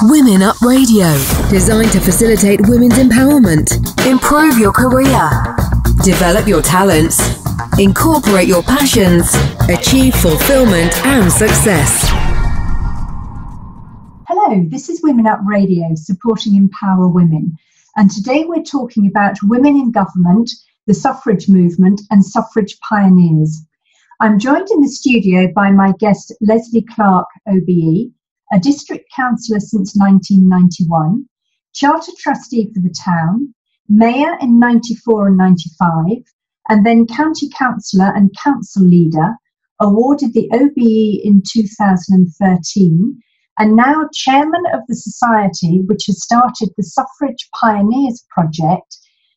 Women Up Radio, designed to facilitate women's empowerment, improve your career, develop your talents, incorporate your passions, achieve fulfillment and success. Hello, this is Women Up Radio, supporting Empower Women. And today we're talking about women in government, the suffrage movement and suffrage pioneers. I'm joined in the studio by my guest, Lesley Clarke OBE, a district councillor since 1991, charter trustee for the town, mayor in 94 and 95, and then county councillor and council leader, awarded the OBE in 2013, and now chairman of the society which has started the Suffrage Pioneers Project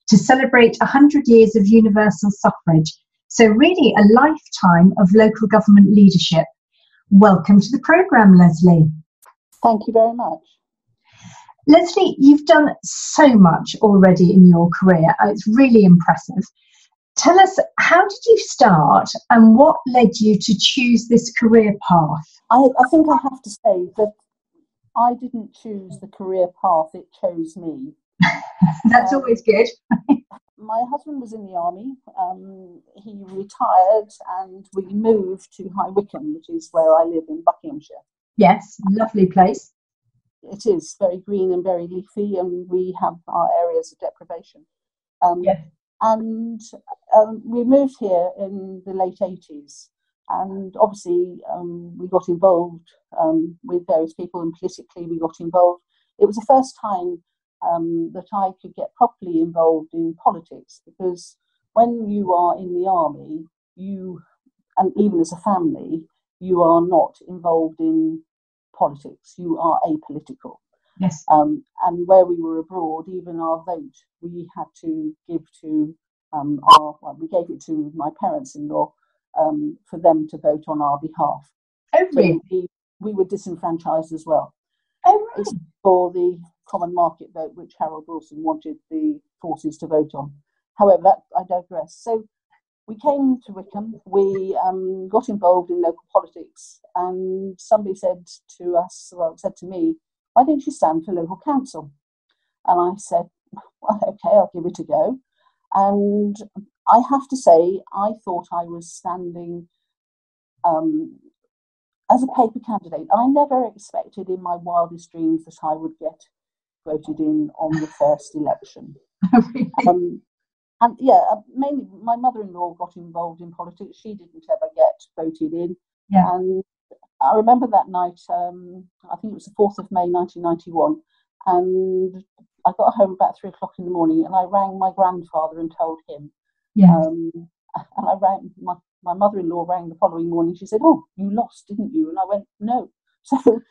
to celebrate 100 years of universal suffrage. So really a lifetime of local government leadership. Welcome to the programme, Lesley. Thank you very much. Lesley, you've done so much already in your career. It's really impressive. Tell us, how did you start and what led you to choose this career path? I think I have to say that I didn't choose the career path, it chose me. That's always good. My husband was in the army. He retired and we moved to High Wycombe, which is where I live in Buckinghamshire. Yes, lovely place. It is very green and very leafy, and we have our areas of deprivation. Yes. And we moved here in the late 80s, and obviously we got involved with various people, and politically we got involved. It was the first time that I could get properly involved in politics, because when you are in the army, and even as a family, you are not involved in politics, you are apolitical. Yes. And where we were abroad, even our vote, we had to give to we gave it to my parents-in-law for them to vote on our behalf. Oh, really? So we were disenfranchised as well. Oh, really? It's for the common market vote, which Harold Wilson wanted the forces to vote on. However, I digress. So we came to Wycombe, we got involved in local politics, and somebody said to me, why don't you stand for local council? And I said, well, okay, I'll give it a go. And I have to say, I thought I was standing as a paper candidate. I never expected in my wildest dreams that I would get voted in on the first election. And yeah, mainly my mother-in-law got involved in politics. She didn't ever get voted in. Yeah. And I remember that night, I think it was the 4th of May 1991, and I got home about 3 o'clock in the morning, and I rang my grandfather and told him. Yeah. And I rang, my mother-in-law rang the following morning. She said, oh, you lost, didn't you? And I went, no. So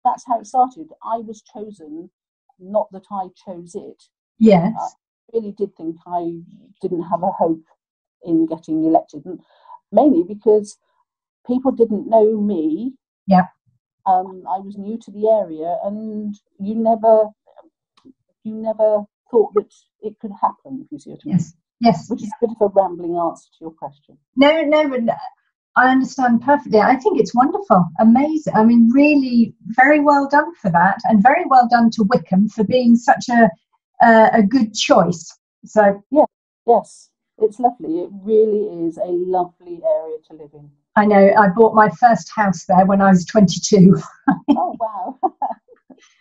that's how it started. I was chosen, not that I chose it. Yes. I really did think I didn't have a hope in getting elected, and mainly because people didn't know me. Yeah. I was new to the area, and you never thought that it could happen, if you see what I mean. Yes. Yes. Which is a bit of a rambling answer to your question. No, but I understand perfectly. I think it's wonderful, amazing. I mean, really, very well done for that, and very well done to Wycombe for being such a good choice. So yeah, yes, it's lovely. It really is a lovely area to live in. I know. I bought my first house there when I was 22. Oh wow!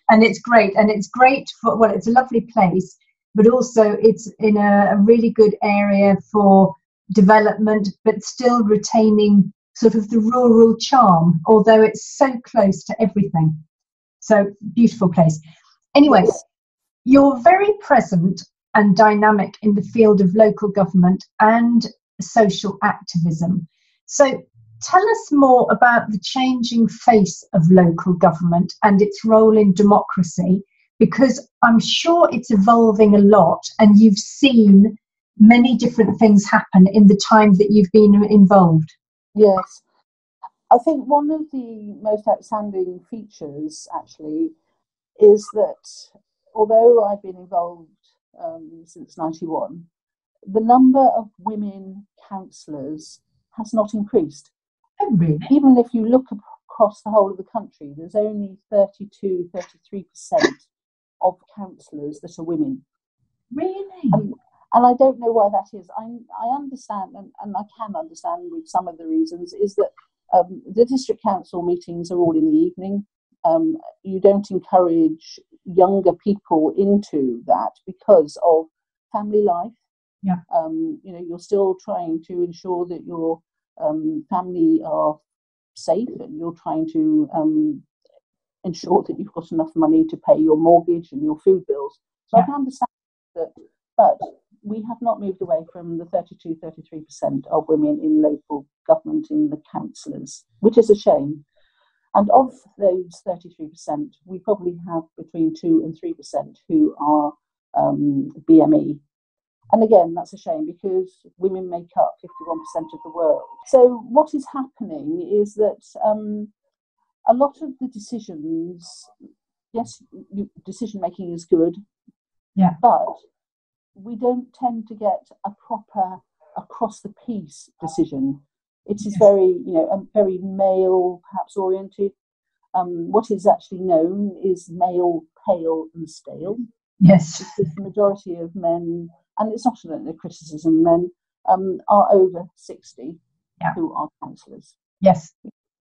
And it's great. And it's great for, well, it's a lovely place, but also it's in a really good area for development, but still retaining sort of the rural charm, although it's so close to everything. So beautiful place. Anyway, yes. You're very present and dynamic in the field of local government and social activism. So tell us more about the changing face of local government and its role in democracy, because I'm sure it's evolving a lot and you've seen many different things happen in the time that you've been involved. Yes. I think one of the most outstanding features, actually, is that although I've been involved since 91, the number of women councillors has not increased. Oh, really? Even if you look across the whole of the country, there's only 33% of councillors that are women. Really? And I don't know why that is. I understand, and I can understand with some of the reasons, is that the district council meetings are all in the evening. You don't encourage younger people into that because of family life. Yeah. You're still trying to ensure that your family are safe, and you're trying to ensure that you've got enough money to pay your mortgage and your food bills. So I can understand that, but we have not moved away from the 33% of women in local government in the councillors, which is a shame. And of those 33%, we probably have between 2 and 3% who are BME. And again, that's a shame because women make up 51% of the world. So what is happening is that a lot of the decisions, yes, decision making is good, but we don't tend to get a proper across the piece decision. It is very, very male perhaps oriented. What is actually known is male, pale and stale. Yes. Because the majority of men, and it's not a criticism, men are over 60 who are councillors. Yes.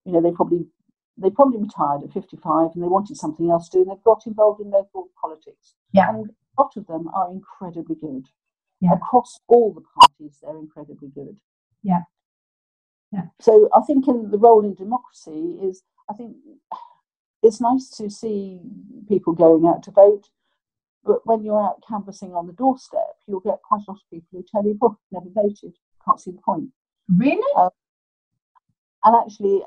They probably retired at 55 and they wanted something else to do, and they've got involved in local politics. Yeah. And a lot of them are incredibly good. Yeah. Across all the parties, they're incredibly good. Yeah. Yeah. So I think in the role in democracy is, I think it's nice to see people going out to vote, but when you're out canvassing on the doorstep, you'll get quite a lot of people who tell you, "Oh, never voted, can't see the point." Really? And actually,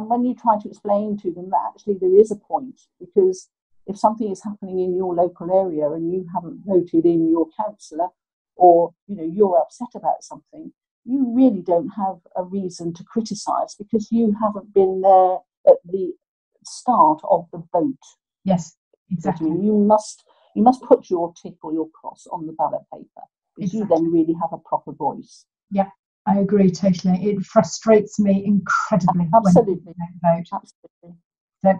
when you try to explain to them that actually there is a point, because if something is happening in your local area and you haven't voted in your councillor, or you're upset about something, you really don't have a reason to criticise because you haven't been there at the start of the vote. Yes, exactly. You must put your tick or your cross on the ballot paper because you then really have a proper voice. Yeah, I agree totally. It frustrates me incredibly. Absolutely. When people don't vote. Absolutely. So,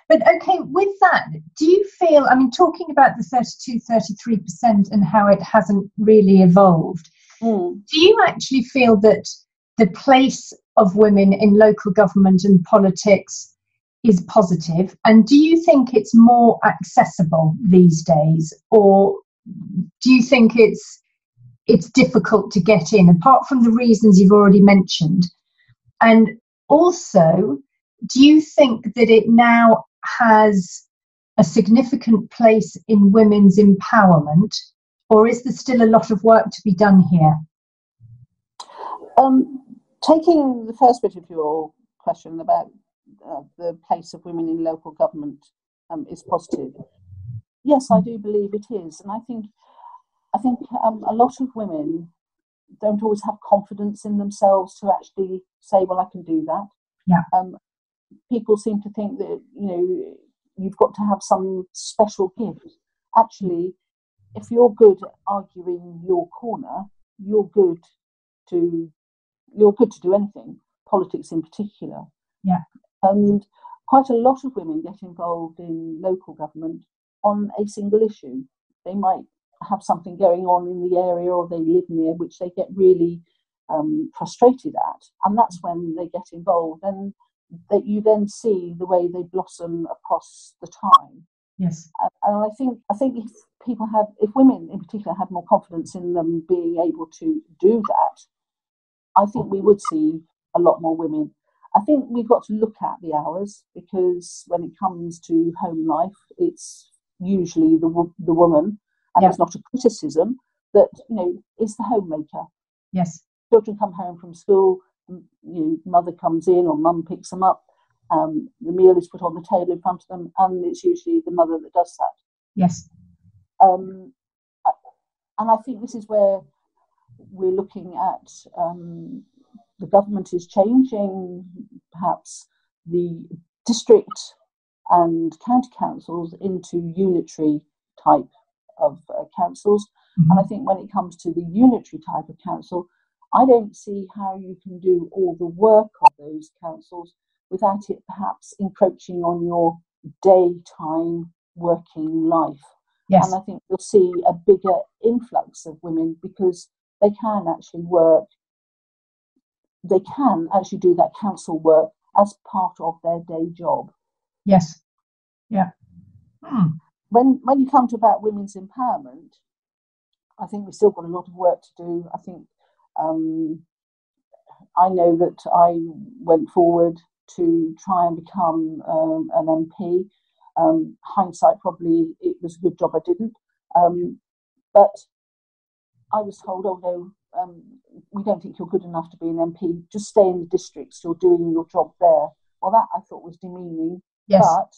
but okay, with that, do you feel, talking about the 33% and how it hasn't really evolved, do you actually feel that the place of women in local government and politics is positive? And do you think it's more accessible these days? Or do you think it's difficult to get in, apart from the reasons you've already mentioned? And also, do you think that it now has a significant place in women's empowerment, or is there still a lot of work to be done here? Taking the first bit of your question about the place of women in local government is positive. Yes, I do believe it is, and I think a lot of women don't always have confidence in themselves to actually say, "Well, I can do that." Yeah. People seem to think that you've got to have some special gift. Actually, if you're good at arguing your corner, you're good to do anything, politics in particular. Yeah. And quite a lot of women get involved in local government on a single issue. They might have something going on in the area, or they live near, which they get really frustrated at, and that's when they get involved, and that you then see the way they blossom across the time. Yes. And I think if women in particular had more confidence in them being able to do that, I think we would see a lot more women. I think we've got to look at the hours, because when it comes to home life, it's usually the woman, and it's not a criticism, that is the homemaker. Yes. Children come home from school, mother comes in or mum picks them up, the meal is put on the table in front of them, and it's usually the mother that does that. Yes. And I think this is where we're looking at the government is changing perhaps the district and county councils into unitary type of councils. Mm-hmm. And I think when it comes to the unitary type of council, I don't see how you can do all the work of those councils without it perhaps encroaching on your daytime working life. Yes. And I think you'll see a bigger influx of women because they can actually work, they can actually do that council work as part of their day job. Yes. Yeah. When you come to about women's empowerment, I think we've still got a lot of work to do. I think I know that I went forward to try and become an MP. Hindsight, probably it was a good job I didn't. But I was told, oh no, we don't think you're good enough to be an MP. Just stay in the districts. You're doing your job there. Well, that I thought was demeaning. Yes. But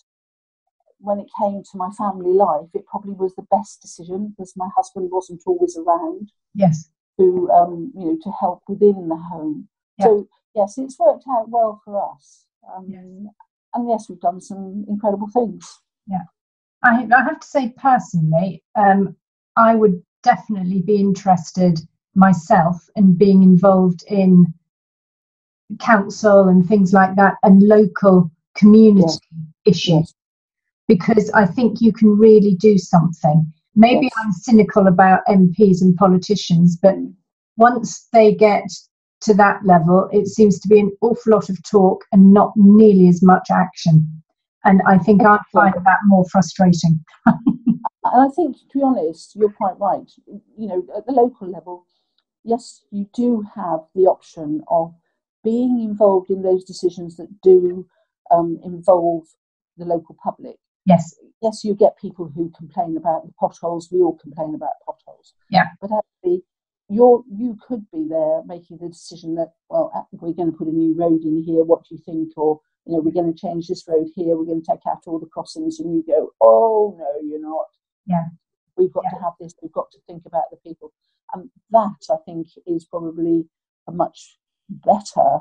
when it came to my family life, it probably was the best decision because my husband wasn't always around. Yes. To to help within the home. Yeah. So yes, it's worked out well for us. Yes. And yes, we've done some incredible things. Yeah, I have to say personally, I would definitely be interested myself in being involved in council and things like that and local community issues, because I think you can really do something. Maybe I'm cynical about MPs and politicians, but once they get to that level, it seems to be an awful lot of talk and not nearly as much action. And I think I find that more frustrating. And I think, to be honest, you're quite right. You know, at the local level, yes, you do have the option of being involved in those decisions that do involve the local public. Yes. Yes, you get people who complain about the potholes. We all complain about potholes. Yeah. But actually, you could be there making the decision that, well, we're going to put a new road in here. What do you think? Or, you know, we're going to change this road here. We're going to take out all the crossings. And you go, oh, no, you're not. Yeah. We've got to have this. We've got to think about the people. And that, I think, is probably a much better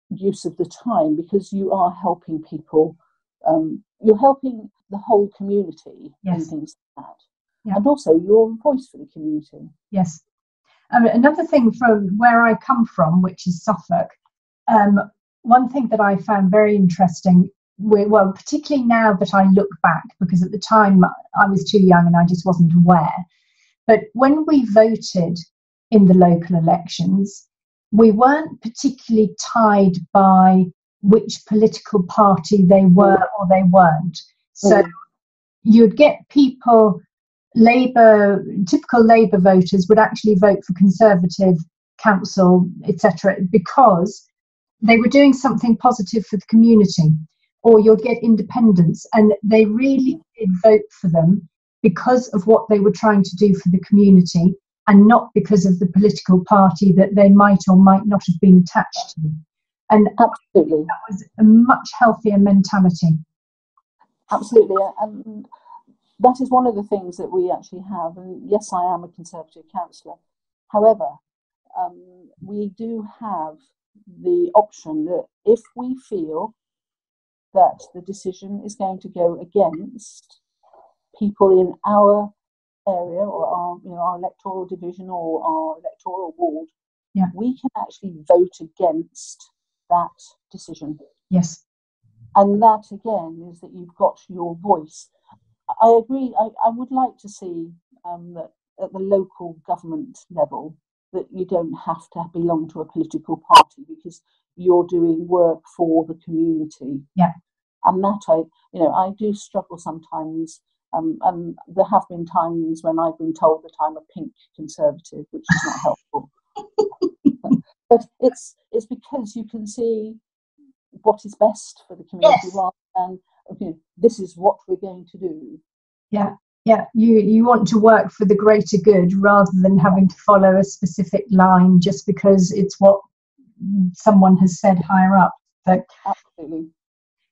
use of the time, because you are helping people. You're helping the whole community and things like that. Yeah. And also you're a voice for the community. Yes. Another thing from where I come from, which is Suffolk, one thing that I found very interesting, well, particularly now that I look back, because at the time I was too young and I just wasn't aware, but when we voted in the local elections, we weren't particularly tied by which political party they were or they weren't. So you'd get people, typical Labour voters would actually vote for Conservative council, etc., because they were doing something positive for the community. Or you'd get independents, and they really did vote for them because of what they were trying to do for the community, and not because of the political party that they might or might not have been attached to. And absolutely, that was a much healthier mentality. Absolutely, and that is one of the things that we actually have. And yes, I am a Conservative councillor. However, we do have the option that if we feel that the decision is going to go against people in our area or our electoral division or our electoral ward, we can actually vote against that decision. Yes. And that again is that you've got your voice. I agree. I would like to see that at the local government level that you don't have to belong to a political party because you're doing work for the community. Yeah. And that I do struggle sometimes. And there have been times when I've been told that I'm a pink Conservative, which is not helpful. But it's because you can see what is best for the community rather than this is what we're going to do. Yeah. You want to work for the greater good rather than having to follow a specific line just because it's what someone has said higher up. So, absolutely.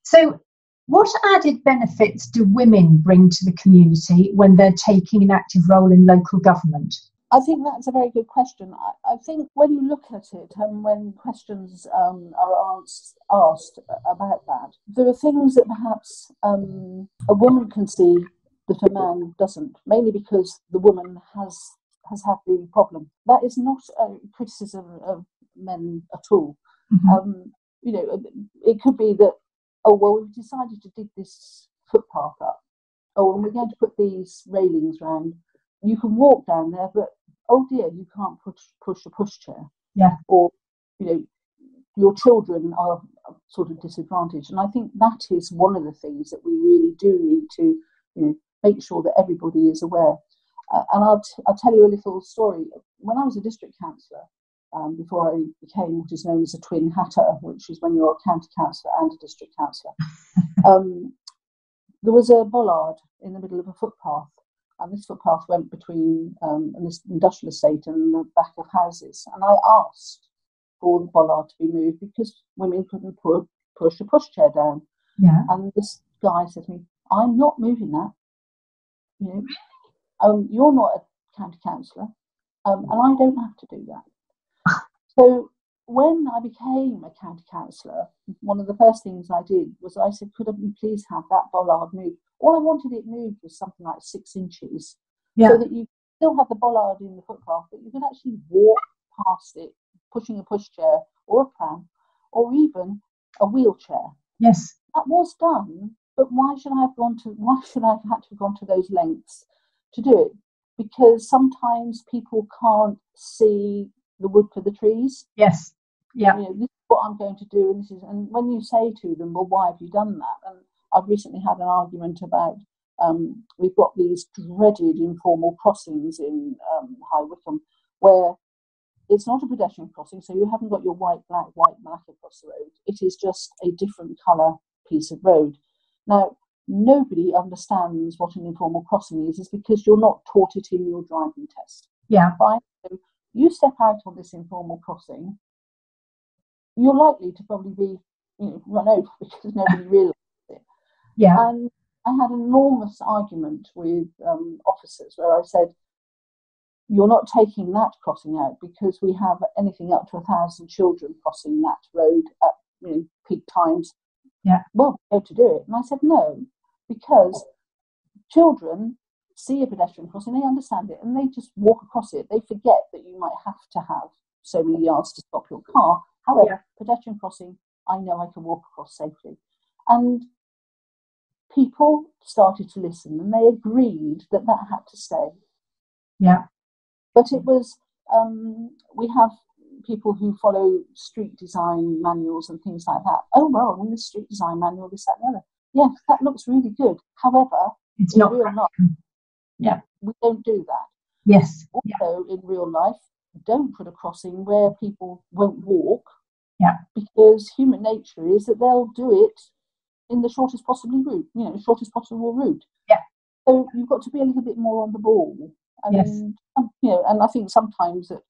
So what added benefits do women bring to the community when they're taking an active role in local government? I think that's a very good question. I think when you look at it and when questions are asked about that, there are things that perhaps a woman can see that a man doesn't, mainly because the woman has had the problem. That is not a criticism of men at all. Mm-hmm. it could be that, oh, well, we've decided to dig this footpath up. Oh, and we're going to put these railings round. You can walk down there, but oh dear, you can't push a pushchair. Yeah. Or, your children are sort of disadvantaged. And I think that is one of the things that we really do need to, make sure that everybody is aware. And I'll tell you a little story. When I was a district councillor, before I became what is known as a twin hatter, which is when you're a county councillor and a district councillor, there was a bollard in the middle of a footpath, and this footpath went between this industrial estate and the back of houses. And I asked for the bollard to be moved because women couldn't push a pushchair down. Yeah. And this guy said to me, "I'm not moving that. You're not a county councillor, and I don't have to do that." So when I became a county councillor, one of the first things I did was I said, "Could we please have that bollard moved?" All I wanted it moved was something like 6 inches, so that you still have the bollard in the footpath, but you can actually walk past it, pushing a pushchair or a pram, or even a wheelchair. Yes, that was done. But why should I have had to have gone to those lengths to do it? Because sometimes people can't see the wood for the trees. Yes. Yeah. This is what I'm going to do, and when you say to them, "Well, why have you done that?" And I've recently had an argument about we've got these dreaded informal crossings in High Wycombe where it's not a pedestrian crossing, so you haven't got your white, black across the road. It is just a different colour piece of road. Now, nobody understands what an informal crossing is because you're not taught it in your driving test. Yeah. Fine. So you step out on this informal crossing, you're likely to probably be run over because nobody realises it. Yeah. And I had an enormous argument with officers where I said, "You're not taking that crossing out because we have anything up to 1,000 children crossing that road at peak times." Yeah. Well, go to do it. And I said, "No, because children see a pedestrian crossing, they understand it, and they just walk across it. They forget that you might have to have so many yards to stop your car. However, pedestrian crossing, I know I can walk across safely." And people started to listen, and they agreed that had to stay. Yeah. But it was, we have people who follow street design manuals and things like that. "Oh, well, in the street design manual, this, that, and the other." Yeah, that looks really good. However, it's in not real life, we don't do that. Yes. Also, in real life, don't put a crossing where people won't walk. Yeah. Because human nature is that they'll do it in the shortest possible route. Yeah. So you've got to be a little bit more on the ball. And, yes. And I think sometimes that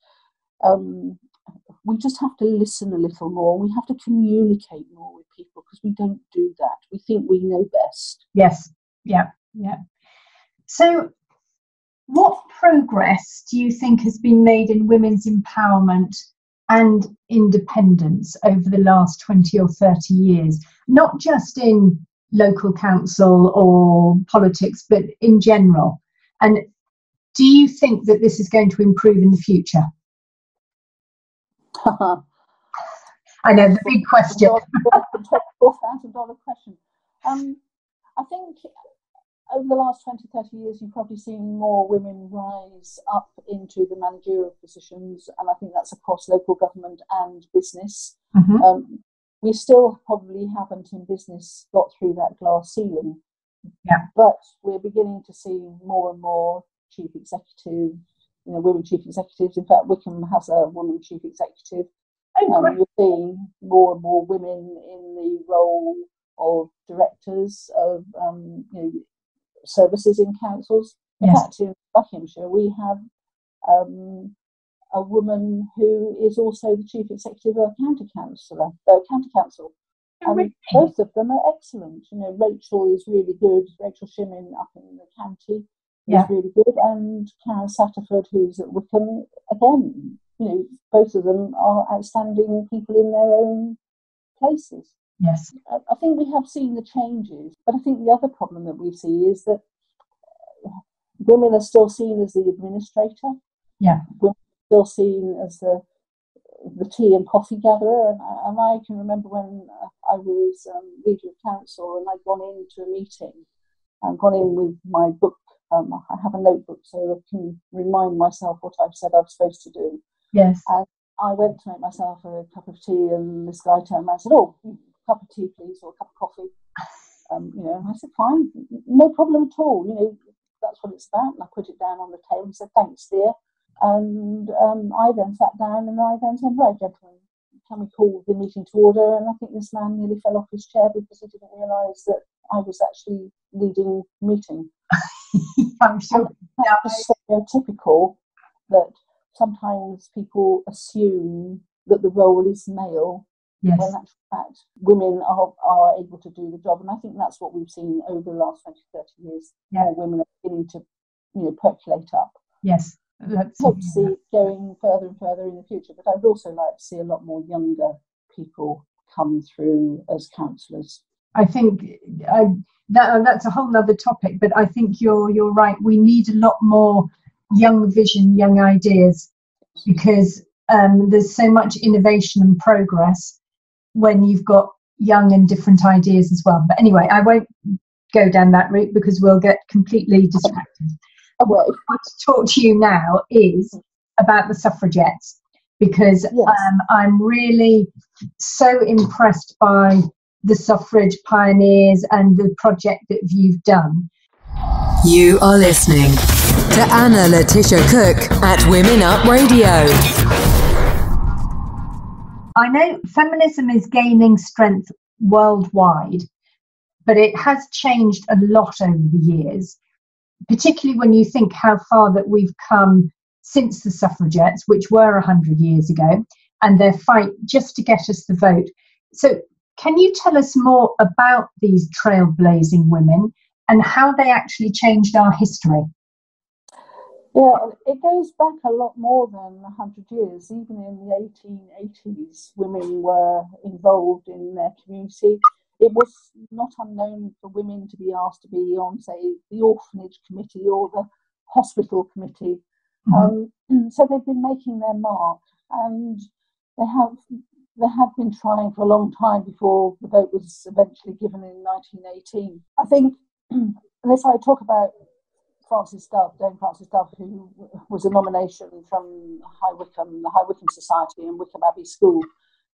we just have to listen a little more. We have to communicate more with people because we don't do that. We think we know best. Yes. Yeah. Yeah. So what progress do you think has been made in women's empowerment and independence over the last 20 or 30 years? Not just in local council or politics, but in general. And do you think that this is going to improve in the future? I know, the big question. $4,000 question. I think over the last 20, 30 years, you've probably seen more women rise up into the managerial positions, and I think that's across local government and business. Mm-hmm. We still probably haven't in business got through that glass ceiling. Yeah. But we're beginning to see more and more chief executives, women chief executives. In fact, Wycombe has a woman chief executive. You're seeing more and more women in the role of directors of services in councils. In fact, in Buckinghamshire, we have a woman who is also the chief executive of a county council. And both of them are excellent. Rachel is really good. Rachel Shimmin up in the county is really good, and Karen Satterford, who's at Wycombe, again. Both of them are outstanding people in their own places. Yes. I think we have seen the changes, but I think the other problem that we see is that women are still seen as the administrator. Yeah. Women are still seen as the the tea and coffee gatherer, and I can remember when I was leader of council and I'd gone into a meeting and gone in with my book. I have a notebook so I can remind myself what I've said I was supposed to do. Yes. And I went to make myself a cup of tea, and this guy turned around and said, "Oh, a cup of tea, please, or a cup of coffee." And I said, "Fine, no problem at all. That's what it's about." And I put it down on the table and said, "Thanks, dear." And I then sat down and I then said, "Right, gentlemen, can we call the meeting to order?" And I think this man nearly fell off his chair because he didn't realise that I was actually leading the meeting. I'm sure. That was stereotypical, that sometimes people assume that the role is male, Yes. when in actual fact women are able to do the job. And I think that's what we've seen over the last 20, 30 years. Yeah. More women are beginning to percolate up. Yes. I hope to see it going further and further in the future, but I'd also like to see a lot more younger people come through as councillors. I think that's a whole other topic, but I think you're right. We need a lot more young vision, young ideas, because there's so much innovation and progress when you've got young and different ideas as well. But anyway, I won't go down that route because we'll get completely distracted. What I want to talk to you now is about the suffragettes, because I'm really so impressed by the Suffrage Pioneers and the project that you've done. You are listening to Anna Letitia Cook at Women Up Radio. I know feminism is gaining strength worldwide, but it has changed a lot over the years, particularly when you think how far that we've come since the suffragettes, which were 100 years ago, and their fight just to get us the vote. So can you tell us more about these trailblazing women and how they actually changed our history? Yeah, it goes back a lot more than 100 years. Even in the 1880s, women were involved in their community. It was not unknown for women to be asked to be on, say, the orphanage committee or the hospital committee. Mm-hmm. So they've been making their mark, and they have been trying for a long time before the vote was eventually given in 1918. I think, unless I talk about Dame Frances Dove, who was a nomination from High Wycombe, the High Wycombe Society and Wycombe Abbey School,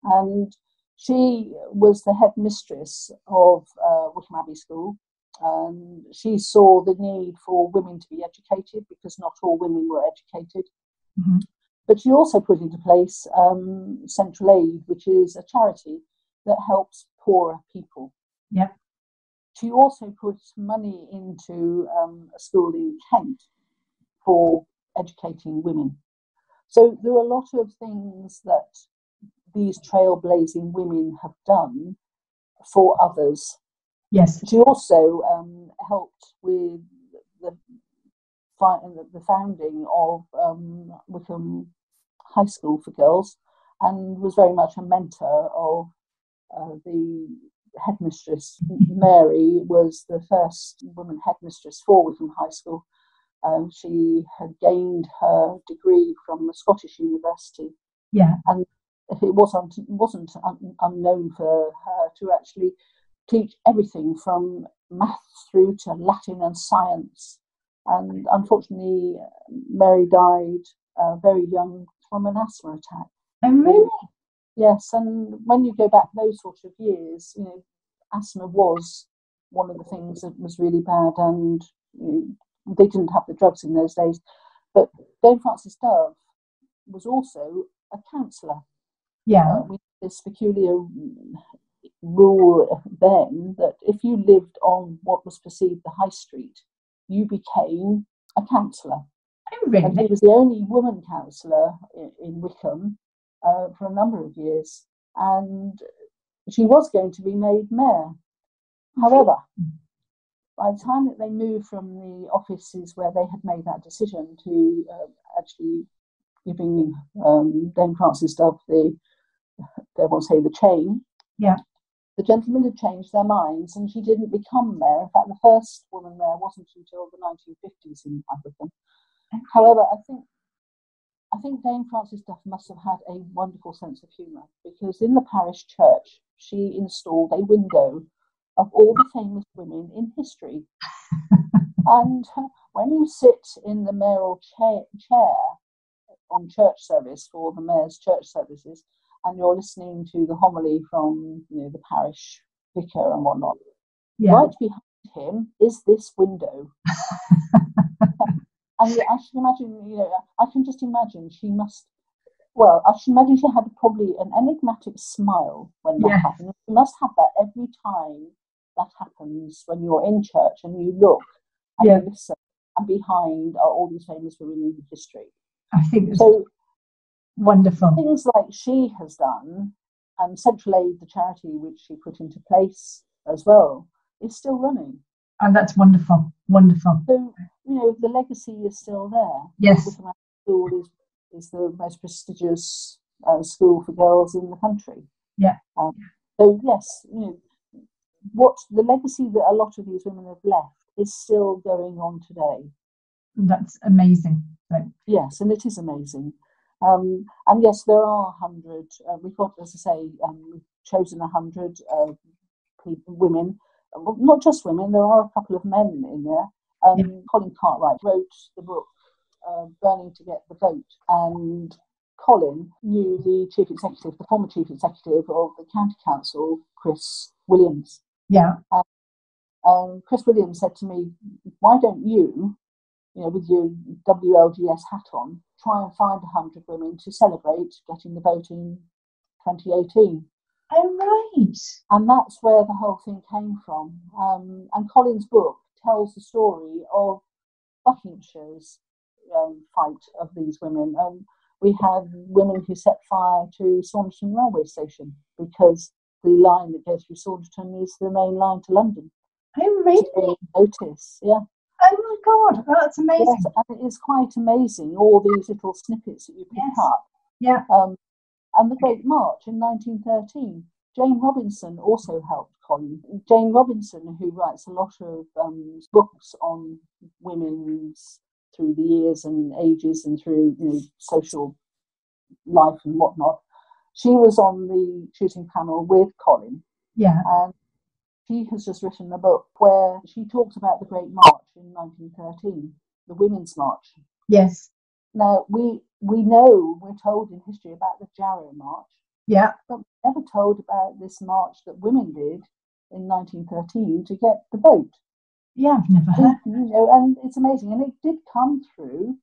and she was the headmistress of Wycombe Abbey School, and she saw the need for women to be educated because not all women were educated. Mm-hmm. But she also put into place Central Aid, which is a charity that helps poorer people. Yeah. She also put money into a school in Kent for educating women. So there are a lot of things that these trailblazing women have done for others. Yes. She also helped with the founding of Wycombe High School for Girls, and was very much a mentor of the headmistress. Mary was the first woman headmistress for Wycombe High School. She had gained her degree from a Scottish university. Yeah. And it wasn't unknown for her to actually teach everything from maths through to Latin and science. And unfortunately, Mary died very young from an asthma attack. Oh, really? Yes, and when you go back those sort of years, asthma was one of the things that was really bad, and they didn't have the drugs in those days. But Dame Frances Dove was also a councillor. Yeah. We had this peculiar rule then that if you lived on what was perceived the high street, you became a councillor. Oh, really? And she was the only woman councillor in Wycombe for a number of years, and she was going to be made mayor. However, by the time that they moved from the offices where they had made that decision to actually giving Dame Frances Dove the chain, yeah, the gentlemen had changed their minds, and she didn't become mayor. In fact, the first woman mayor wasn't until the 1950s in Wycombe. However, I think I think Dame Frances Duff must have had a wonderful sense of humour, because in the parish church she installed a window of all the famous women in history. And when you sit in the mayoral chair on church service for the mayor's church services, and you're listening to the homily from the parish vicar and whatnot, right behind him is this window. And I should imagine, I can just imagine I should imagine she had probably an enigmatic smile when that happened. You must have that every time that happens, when you're in church and you look and you listen, and behind are all these famous women in history. I think so. Wonderful. Things like she has done, and Central Aid, the charity which she put into place as well, is still running. And that's wonderful. Wonderful. So, the legacy is still there. Yes. The school is the most prestigious school for girls in the country. Yeah. So, yes, what the legacy that a lot of these women have left is still going on today. That's amazing. Yes, and it is amazing. And yes, there are 100. We've got, as I say, we've chosen 100 women. Not just women, there are a couple of men in there. Colin Cartwright wrote the book Burning to Get the Vote, and Colin knew the former chief executive of the county council, Chris Williams. Yeah. Chris Williams said to me, why don't you, with your WLGS hat on, try and find 100 women to celebrate getting the vote in 2018. Oh, right. And that's where the whole thing came from. And Colin's book tells the story of Buckinghamshire's fight of these women. We had women who set fire to Saunderson railway station, because the line that goes through Saunderson is the main line to London. Oh, really? Notice, yeah. Oh my God, that's amazing. Yes, and it is quite amazing, all these little snippets that you pick up. Yeah. And the Great March in 1913. Jane Robinson also helped Colin. Jane Robinson, who writes a lot of books on women's through the years and ages and through social life and whatnot, she was on the shooting panel with Colin. Yeah. And she has just written a book where she talks about the Great March in 1913, the Women's March. Yes. Now, we're told in history about the Jarrow March. Yeah. But we're never told about this march that women did in 1913 to get the vote. Yeah, I've never heard. And it's amazing. And it did come through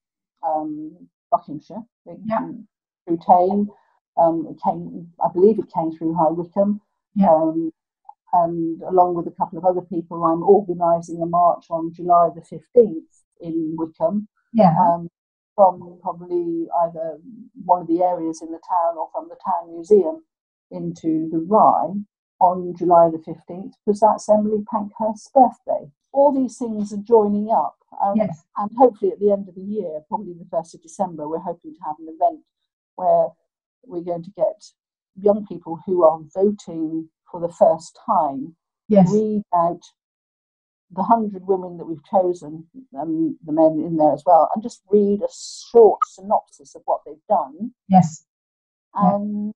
Buckinghamshire, through Tame. I believe it came through High Wycombe. Yeah. And along with a couple of other people, I'm organising a march on July the 15th in Wycombe. Yeah. From probably either one of the areas in the town or from the town museum into the Rye on July the 15th, because that's Emily Pankhurst's birthday. All these things are joining up. Yes. And hopefully at the end of the year, probably the 1st of December, we're hoping to have an event where we're going to get young people who are voting for the first time, read out the 100 women that we've chosen, and the men in there as well, and just read a short synopsis of what they've done. Yes. And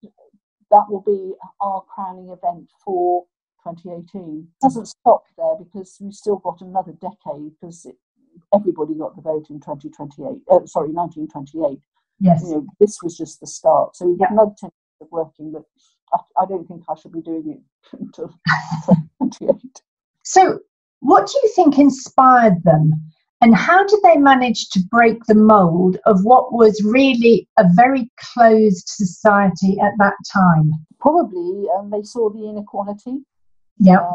that will be our crowning event for 2018. It doesn't stop there, because we've still got another decade, because everybody got the vote in 1928. Yes. This was just the start. So we've got another 10 years of working, but I don't think I should be doing it until 2028. So what do you think inspired them, and how did they manage to break the mould of what was really a very closed society at that time? Probably they saw the inequality. Yeah.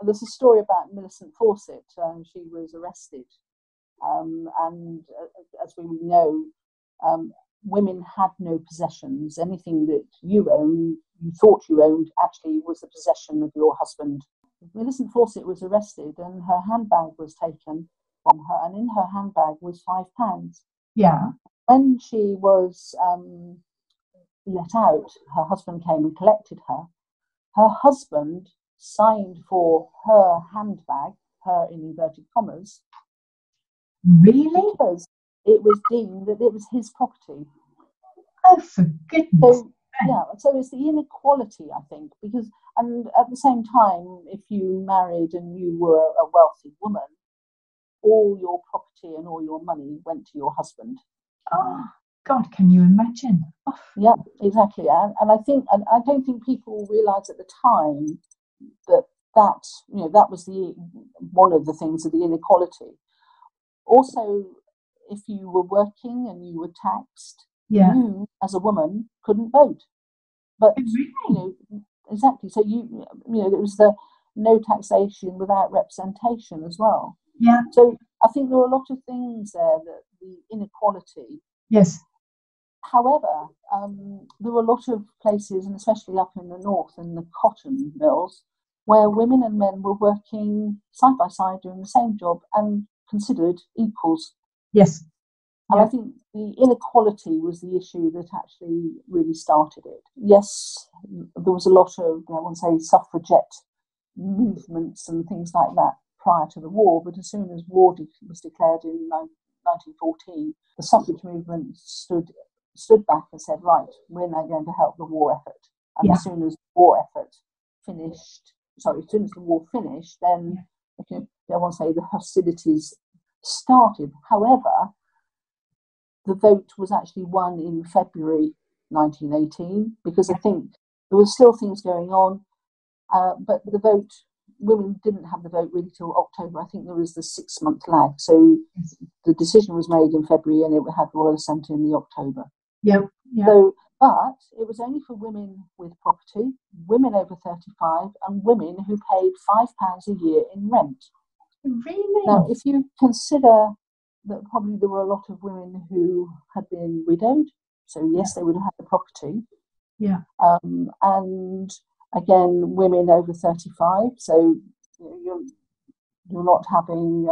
There's a story about Millicent Fawcett. She was arrested, and as we know, women had no possessions. Anything that you thought you owned, actually was the possession of your husband. Millicent Fawcett was arrested, and her handbag was taken from her, and in her handbag was £5. Yeah. When she was let out, her husband came and collected her. Her husband signed for her handbag, her in inverted commas. Really? Because it was deemed that it was his property. Oh, for goodness. So, yeah, so it's the inequality, I think, because, and at the same time, if you married and you were a wealthy woman, all your property and all your money went to your husband. Oh, God, can you imagine? Oh. Yeah, exactly. And I think, and I don't think people realised at the time that that was one of the things of the inequality. Also, if you were working and you were taxed, you as a woman couldn't vote. But exactly. So there was the no taxation without representation as well. Yeah. So I think there were a lot of things there that the inequality. Yes. However, there were a lot of places, and especially up in the north in the cotton mills, where women and men were working side by side doing the same job and considered equals. Yes. And I think the inequality was the issue that actually really started it. Yes, there was a lot of, I want to say, suffragette movements and things like that prior to the war, but as soon as war was declared in 1914, the suffrage movement stood back and said, right, we're now going to help the war effort. And as soon as the war effort finished, as soon as the war finished, then I want to say the hostilities started. However, the vote was actually won in February 1918, because I think there were still things going on, but the vote, women didn't have the vote really till October. I think there was the 6-month lag. So the decision was made in February and it had Royal Assent in the October. Yep. So, but it was only for women with property, women over 35, and women who paid £5 a year in rent. Really? Now, if you consider that probably there were a lot of women who had been widowed, so yes, they would have had the property. Yeah. And again, women over 35, so you're not having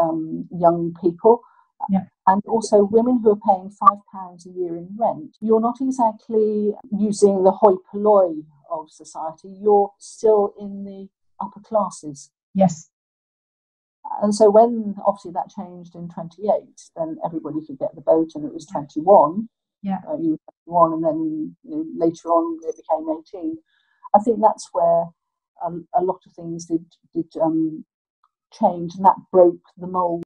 young people. Yeah. And also women who are paying £5 a year in rent. You're not exactly using the hoi polloi of society. You're still in the upper classes. Yes. And so when obviously that changed in 28, then everybody could get the vote, and it was 21. Yeah. You were 21, and then later on it became 18. I think that's where a lot of things did change, and that broke the mold.